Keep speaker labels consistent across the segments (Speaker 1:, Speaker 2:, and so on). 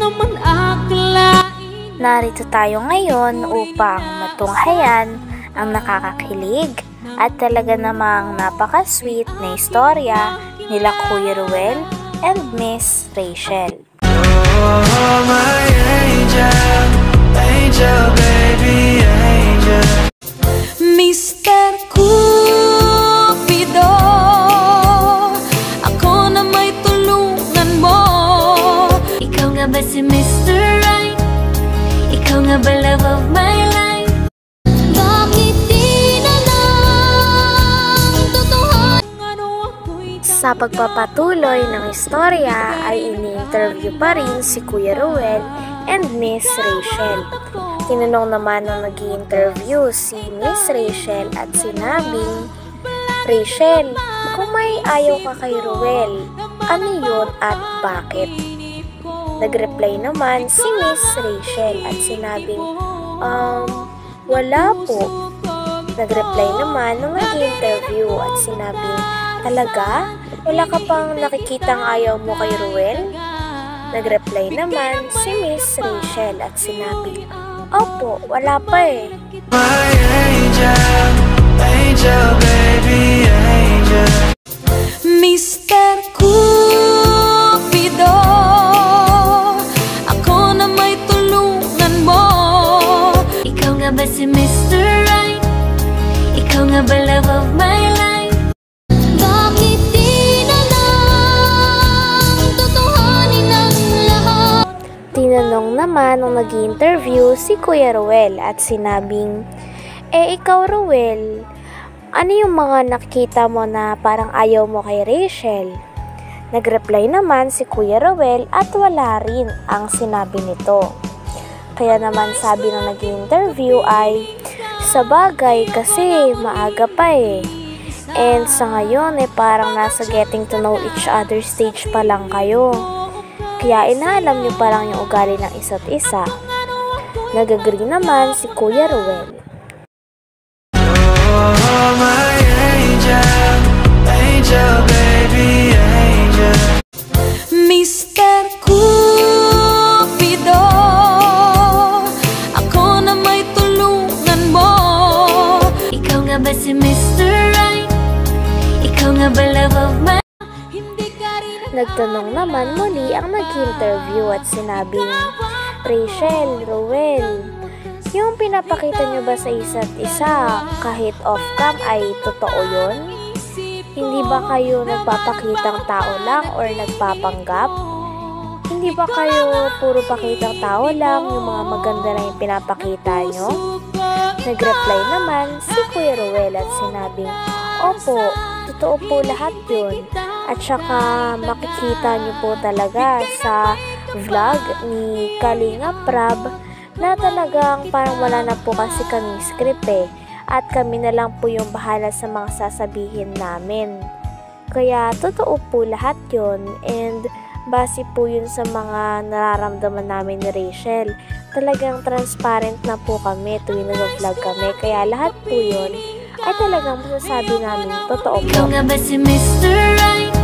Speaker 1: naman akalain.
Speaker 2: Narito tayo ngayon upang matunghayan ang nakakakilig at talaga namang napaka-sweet na istorya nila Kuya Ruel and Miss Rachel.
Speaker 3: Oh, my angel, angel, baby, angel.
Speaker 1: Mr. Cupido, ako na may tulungan mo. Ikaw nga ba si Mr. Right? Ikaw nga ba love of my life? Bakit di na lang totoo?
Speaker 2: Sa pagpapatuloy ng istorya ay ini-interview pa rin si Kuya Ruel and Miss Rachel. Tinanong naman ng nag-i-interview si Miss Rachel at sinabing, Rachel, kung may ayaw ka kay Ruel, ano yun at bakit? Nag-reply naman si Miss Rachel at sinabing, wala po. Nag-reply naman ng nag-i-interview at sinabing, talaga? Wala ka pang nakikitang ayaw mo kay Ruel? Nag-reply naman si Miss Rachel at sinabi, opo, wala pa eh.
Speaker 3: My angel, angel, baby, angel.
Speaker 1: Mr. Cupido, ako na may tulungan mo. Ikaw nga ba si Mr. Right? Ikaw nga ba love of my life? Bakit di na lang tutuhanin ang lahat?
Speaker 2: Tinanong naman nung nag-i-interview si Kuya Ruel at sinabing, ikaw Ruel, ano yung mga nakikita mo na parang ayaw mo kay Rachel? Nag-reply naman si Kuya Ruel at wala rin ang sinabi nito. Kaya naman sabi ng nag-i-interview ay, sa bagay kasi maaga pa eh. And sa ngayon parang nasa getting to know each other stage pa lang kayo. Kaya inaalam niyo pa lang yung ugali ng isa't isa. Nag-agree naman si Kuya Ruel.
Speaker 3: Oh, my angel, angel, baby, angel.
Speaker 1: Mr. Cupido, ako na may tulungan mo. Ikaw nga ba si Mr. Right? Ikaw nga ba love of my life?
Speaker 2: Nagtanong naman muli ang nag-interview at sinabing, Rachel, Ruel, yung pinapakita nyo ba sa isa't isa kahit off-cam ay totoo yun? Hindi ba kayo nagpapakitang tao lang or nagpapanggap? Hindi ba kayo puro pakitang tao lang, yung mga maganda na yung pinapakita nyo? Nag-reply naman si Kuya Ruel at sinabing, opo, totoo po lahat yun. At saka makikita nyo po talaga sa vlog ni Kalinga Prab na talagang parang wala na po kasi kaming script eh. At kami na lang po yung bahala sa mga sasabihin namin. Kaya totoo po lahat yun and base po yun sa mga nararamdaman namin ni Rachel. Talagang transparent na po kami tuwing nag-vlog kami. Kaya lahat po yun ay talagang masasabi namin totoo po.
Speaker 1: Ikaw nga ba si Mr. Right?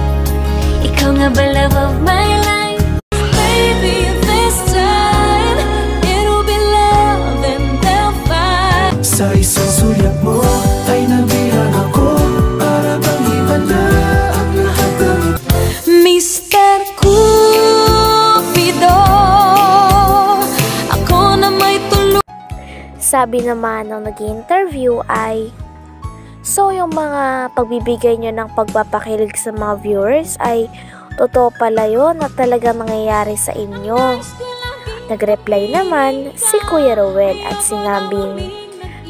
Speaker 1: Ikaw nga ba love of my life? Baby, this time it'll be love and they'll fight.
Speaker 3: Sa isang sulyap mo ay nabihag ako para bang iba na ang lahat ng
Speaker 1: Mr. Cupido, ako na may tulungan.
Speaker 2: Sabi naman ng nag-interview ay, so yung mga pagbibigay nyo ng pagpapakilig sa mga viewers ay totoo pala yun na talaga mangyayari sa inyo. Nag-reply naman si Kuya Ruel at sinabing,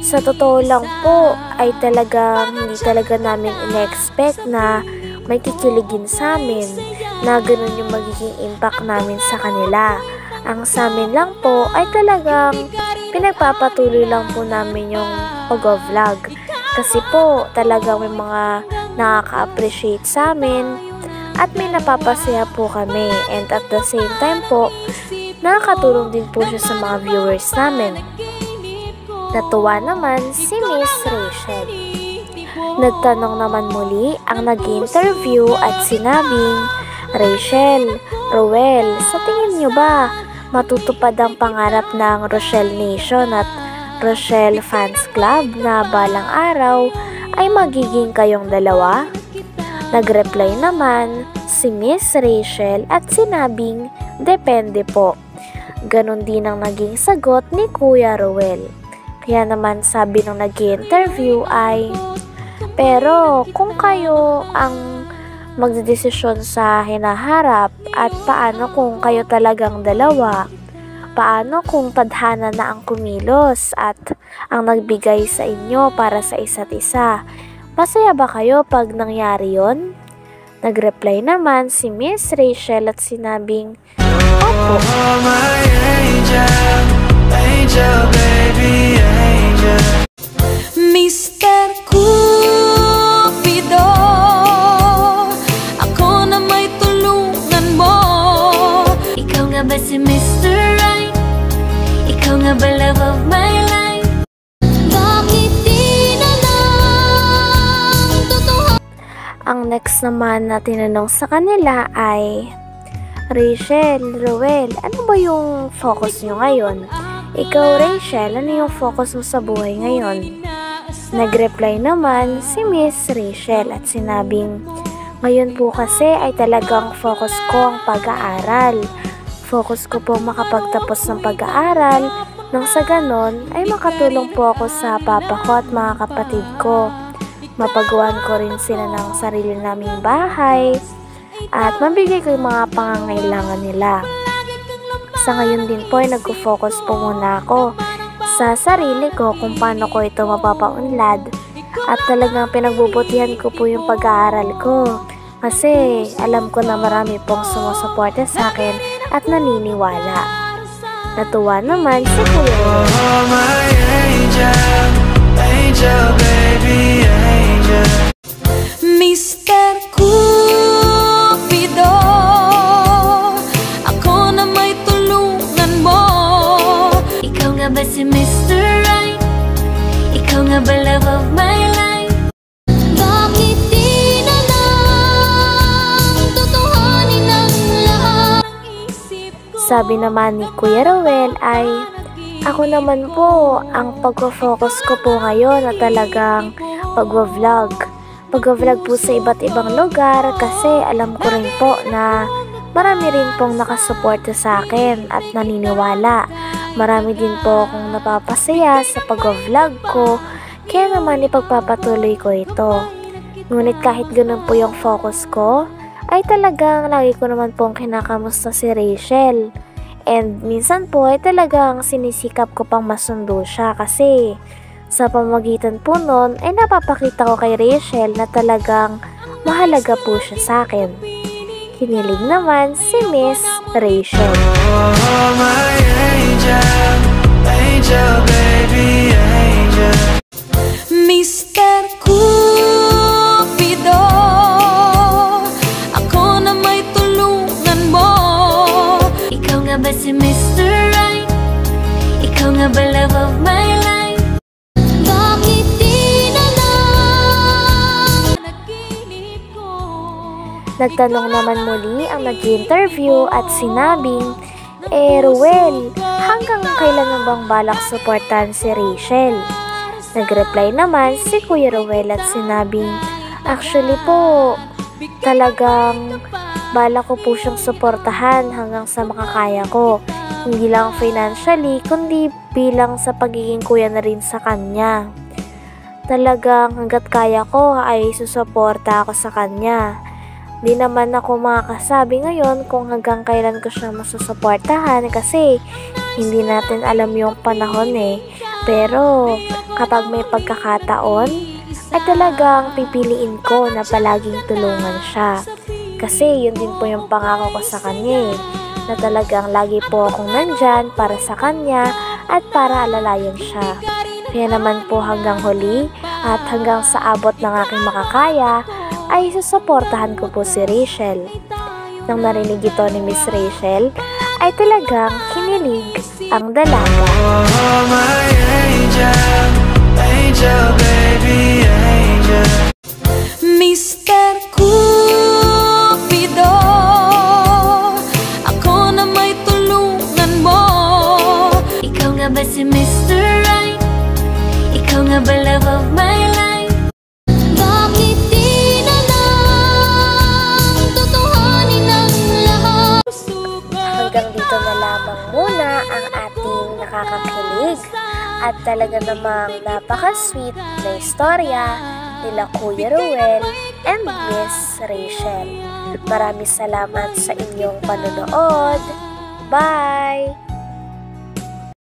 Speaker 2: sa totoo lang po ay talagang hindi talaga namin in-expect na may kikiligin sa amin na ganun yung magiging impact namin sa kanila. Ang sa amin lang po ay talagang pinagpapatuloy lang po namin yung pag-vlog. Kasi po talagang may mga nakaka-appreciate sa amin at may napapasaya po kami. And at the same time po, nakakatulong din po siya sa mga viewers namin. Natuwa naman si Miss Rachel. Nagtanong naman muli ang nag-interview at sinabing, Rachel, Ruel, sa tingin nyo ba matutupad ang pangarap ng Rochelle Nation at Rochelle Fans Club na balang araw ay magiging kayong dalawa? Nagreply naman si Miss Rachel at sinabing, depende po. Ganon din ang naging sagot ni Kuya Rowel. Kaya naman sabi nung nag-interview ay, pero kung kayo ang magdedesisyon sa hinaharap at paano kung kayo talagang dalawa? Paano kung tadhana na ang kumilos at ang nagbigay sa inyo para sa isa't isa? Masaya ba kayo pag nangyari yon? Nagreply naman si Miss Rachel at sinabing, opo.
Speaker 3: Oh, my angel, angel, baby, angel.
Speaker 1: Mr. Cupido, ako na may tulungan mo. Ikaw nga ba si Mr. Right? Ikaw nga ba love of my life? Bakit di na lang totoo?
Speaker 2: Ang next naman na tinanong sa kanila ay, Rachel, Rowel, ano ba yung focus nyo ngayon? Ikaw, Rachel, ano yung focus mo sa buhay ngayon? Nagreply naman si Miss Rachel at sinabing, ngayon po kasi ay talagang focus ko ang pag-aaral. Focus ko po makapagtapos ng pag-aaral nang sa ganon ay makatulong po ako sa papa ko at mga kapatid ko. Mapagawan ko rin sila ng sarili naming bahay at mabigay ko yung mga pangangailangan nila. Sa ngayon din po ay nag-focus po muna ako sa sarili ko kung paano ko ito mapapaunlad at talagang pinagbubutihan ko po yung pag-aaral ko kasi alam ko na marami pong sumusuporta sa akin at naniniwala. Natuwa naman si Kuya.
Speaker 3: Oh, my angel, angel, baby, angel.
Speaker 1: Mr. Cupido, ako na may tulungan mo. Ikaw nga ba si Mr. Right? Ikaw nga ba love of my life? Bakit di na lang tutuhanin ang lahat ng isip ko?
Speaker 2: Sabi naman ni Kuya Rowel ay, ako naman po, ang pag-focus ko po ngayon na talagang pag-vlog. Pag-vlog po sa iba't ibang lugar kasi alam ko rin po na marami rin pong nakasuporta sa akin at naniniwala. Marami din po akong napapasaya sa pag-vlog ko, kaya naman ipagpapatuloy ko ito. Ngunit kahit ganun po yung focus ko, ay talagang lagi ko naman pong kinakamusta si Rachel. And minsan po ay talagang sinisikap ko pang masundo siya kasi sa pamamagitan po nun ay napapakita ko kay Rachel na talagang mahalaga po siya sa akin. Kinilig naman si Miss Rachel.
Speaker 3: Oh, my angel, angel, baby, angel.
Speaker 1: Mr. Cupido, ako na may tulungan mo. Ikaw nga ba si Mr. Right? Ikaw nga ba love of my life? Bakit di na lang naginip ko?
Speaker 2: Nagtanong naman muli ang nag-interview at sinabing, Rowel, hanggang kailan na bang balak suportahan si Rachel? Nagreply naman si Kuya Rowel at sinabing, actually po, talagang balak ko po siyang suportahan hanggang sa makakaya ko. Hindi lang financially, kundi bilang sa pagiging kuya na rin sa kanya. Talagang hanggat kaya ko ay susuporta ako sa kanya. Di naman ako makakasabi ngayon kung hanggang kailan ko siya masusuportahan kasi hindi natin alam yung panahon eh. Pero kapag may pagkakataon, ay talagang pipiliin ko na palaging tulungan siya. Kasi yun din po yung pangako ko sa kanya eh, na talagang lagi po akong nandyan para sa kanya at para alalayan siya. Kaya naman po hanggang huli at hanggang sa abot ng aking makakaya, ay susuportahan ko po si Rachel. Nang narinig ito ni Miss Rachel, ay talagang kinilig ang dalaga.
Speaker 3: Oh, my angel, angel, baby, angel.
Speaker 1: Mr. Cupido, ako na may tulungan mo. nga ba love of my life? Bakit di na lang tutuhanin ang lahat?
Speaker 2: Hanggang dito na lamang muna ang ating nakakakilig at talaga namang napaka-sweet na istorya nila Kuya Ruel and Miss Rachel. Maraming salamat sa inyong panonood. Bye!